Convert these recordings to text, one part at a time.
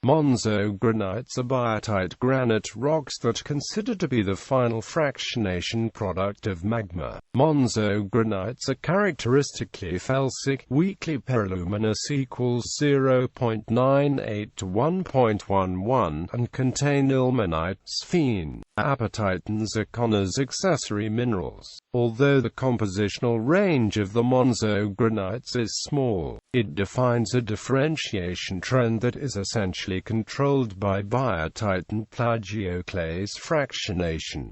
Monzogranites are biotite granite rocks that are considered to be the final fractionation product of magma. Monzogranites are characteristically felsic, weakly peraluminous equals 0.98 to 1.11, and contain ilmenite, sphene, apatite and zircon as accessory minerals. Although the compositional range of the Monzogranites is small, it defines a differentiation trend that is essentially controlled by biotite and plagioclase fractionation.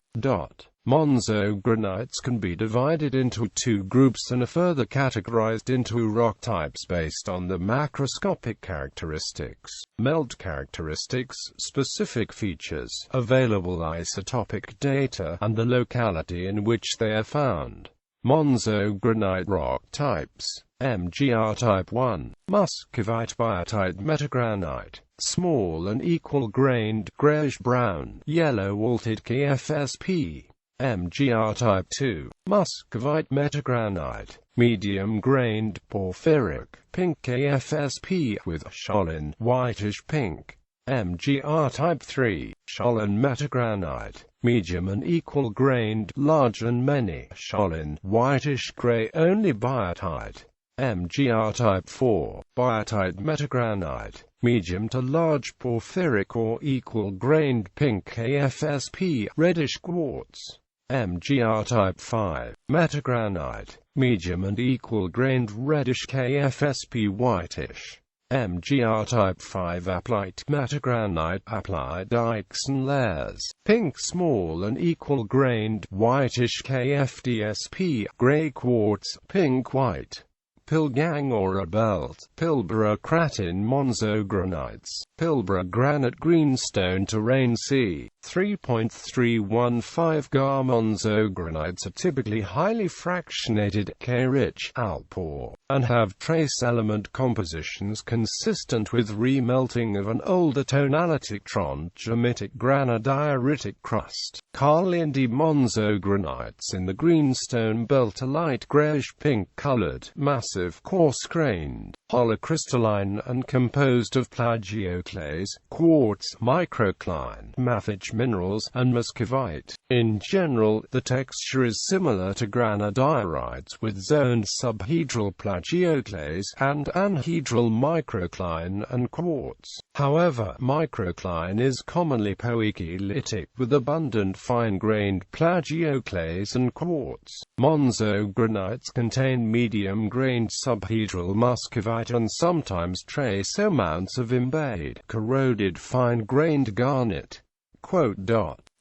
Monzogranites can be divided into two groups and are further categorized into rock types based on the macroscopic characteristics, melt characteristics, specific features, available isotopic data, and the locality in which they are found. Monzogranite rock types: MGR Type 1, muscovite biotite metagranite, small and equal-grained, grayish-brown, yellow-altered KFSP. MGR Type 2, muscovite metagranite, medium-grained, porphyric, pink KFSP with Scholin, whitish-pink. MGR Type 3, Scholin metagranite, medium and equal-grained, large and many, Scholin, whitish-gray only biotite. MGR Type 4, biotite metagranite, medium to large porphyric or equal-grained pink KFSP, reddish quartz. MGR Type 5, metagranite, medium and equal-grained reddish KFSP, whitish. MGR Type 5 apatite metagranite, apatite dikes and layers, pink small and equal-grained, whitish KFDSP, gray quartz, pink-white. Pilgang or a belt, Pilbara craton Monzogranites, Pilbara granite greenstone terrain c. 3.315 Ga. Monzogranites are typically highly fractionated, K-rich, alpore, and have trace element compositions consistent with remelting of an older tonality trondhjemitic granodioritic crust. Carlindi Monzogranites in the greenstone belt are light grayish-pink colored, massive, coarse-grained, holocrystalline and composed of plagioclase, quartz, microcline, mafic minerals, and muscovite. In general, the texture is similar to granodiorites with zoned subhedral plagioclase and anhedral microcline and quartz. However, microcline is commonly poikilytic with abundant fine-grained plagioclase and quartz. Monzogranites contain medium-grained subhedral muscovite and sometimes trace amounts of embayed, corroded fine-grained garnet.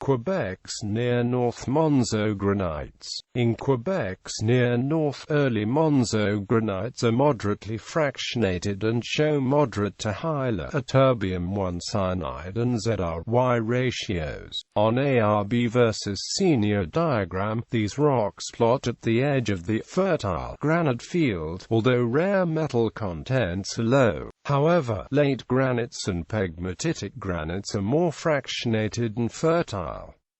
Quebec's near north Monzogranites. In Quebec's near north, early Monzogranites are moderately fractionated and show moderate to high terbium-1 cyanide and ZRY ratios. On ARB versus senior diagram, these rocks plot at the edge of the fertile granite field, although rare metal contents are low. However, late granites and pegmatitic granites are more fractionated and fertile.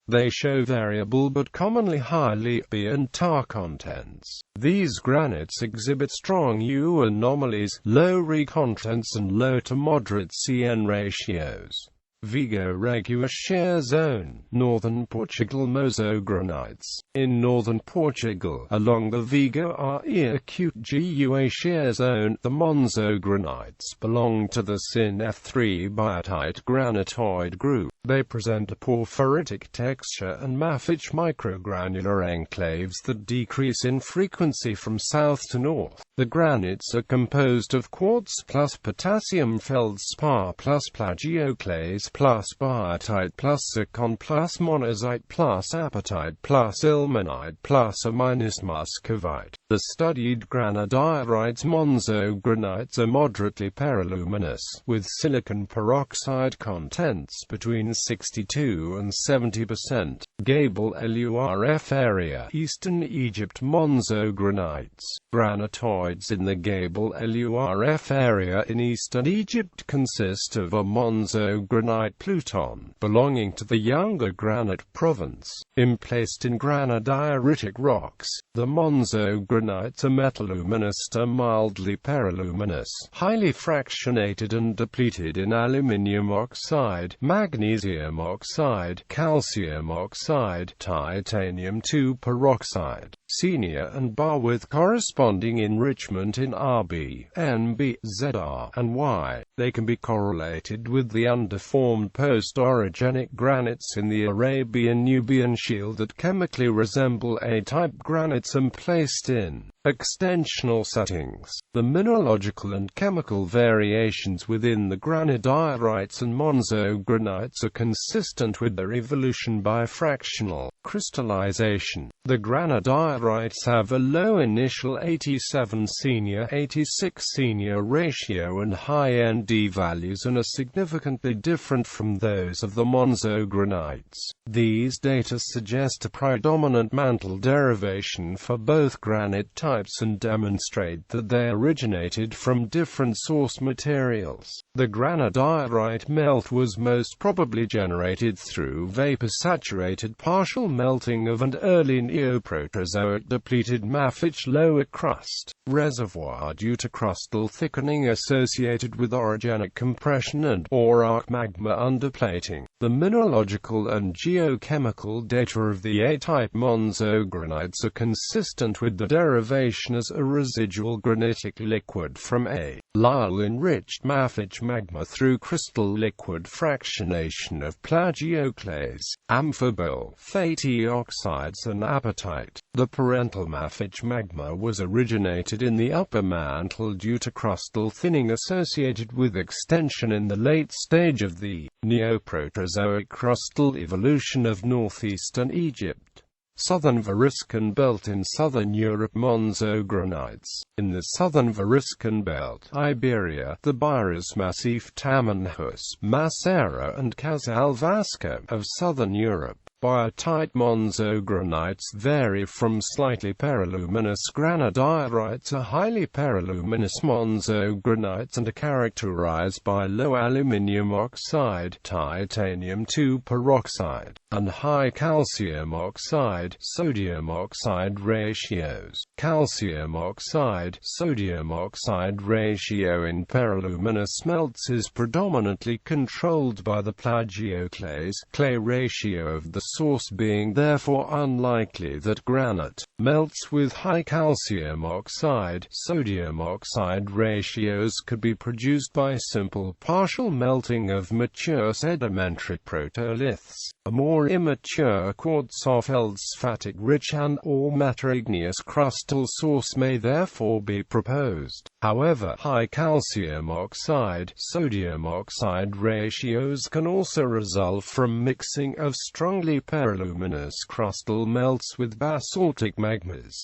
They show variable but commonly high Li and tar contents. These granites exhibit strong U anomalies, low Re contents and low to moderate CN ratios. Vigo Regular Shear Zone, Northern Portugal. Monzogranites. In northern Portugal, along the Vigo RE acute GUA Shear Zone, the Monzogranites belong to the Sin F3 biotite granitoid group. They present a porphyritic texture and mafic microgranular enclaves that decrease in frequency from south to north. The granites are composed of quartz plus potassium feldspar plus plagioclase plus biotite plus zircon plus monazite plus apatite plus ilmenite plus A- muscovite. The studied granodiorites Monzogranites are moderately peraluminous, with silicon peroxide contents between 62 and 70%. Gable LURF area, Eastern Egypt. Monzogranites. Granitoids in the Gable LURF area in eastern Egypt consist of a Monzogranite pluton, belonging to the Younger Granite province, emplaced in granodioritic rocks. The Monzogranite Monzogranites are metaluminous to mildly peraluminous, highly fractionated and depleted in aluminium oxide, magnesium oxide, calcium oxide, titanium 2 peroxide, sphene and Bar, with corresponding enrichment in Rb, Nb, Zr, and Y. They can be correlated with the undeformed post-orogenic granites in the Arabian-Nubian Shield that chemically resemble A-type granites and placed in extensional settings. The mineralogical and chemical variations within the granodiorites and monzogranites are consistent with their evolution by fractional crystallization. The granodiorites have a low initial 87 senior 86 senior ratio and high Nd values, and are significantly different from those of the monzogranites. These data suggest a predominant mantle derivation for both granite types and demonstrate that they originated from different source materials. The granodiorite melt was most probably generated through vapor-saturated partial melting of an early Neoproterozoic depleted mafic lower crust reservoir due to crustal thickening associated with orogenic compression and/or arc magma underplating. The mineralogical and geochemical data of the A-type monzogranites are consistent with the derivation as a residual granitic liquid from a Lyell-enriched mafic magma through crystal liquid fractionation of plagioclase, amphibole, fatty oxides and apatite. The parental mafic magma was originated in the upper mantle due to crustal thinning associated with extension in the late stage of the Neoproterozoic crustal evolution of northeastern Egypt. Southern Variscan Belt in southern Europe. Monzogranites. In the southern Variscan Belt, Iberia, the Biras Massif, Tamanhus, Massera and Casalvasca of southern Europe. Biotite monzogranites vary from slightly peraluminous granodiorites to highly peraluminous monzogranites and are characterized by low aluminium oxide, titanium 2 peroxide, and high calcium oxide, sodium oxide ratios. Calcium oxide, sodium oxide ratio in peraluminous melts is predominantly controlled by the plagioclase clay ratio of the source, being therefore unlikely that granite melts with high calcium oxide, sodium oxide ratios could be produced by simple partial melting of mature sedimentary protoliths. A more immature quartz-feldsphatic rich and/or matter-igneous crustal source may therefore be proposed. However, high calcium oxide, sodium oxide ratios can also result from mixing of strongly peraluminous crustal melts with basaltic magmas.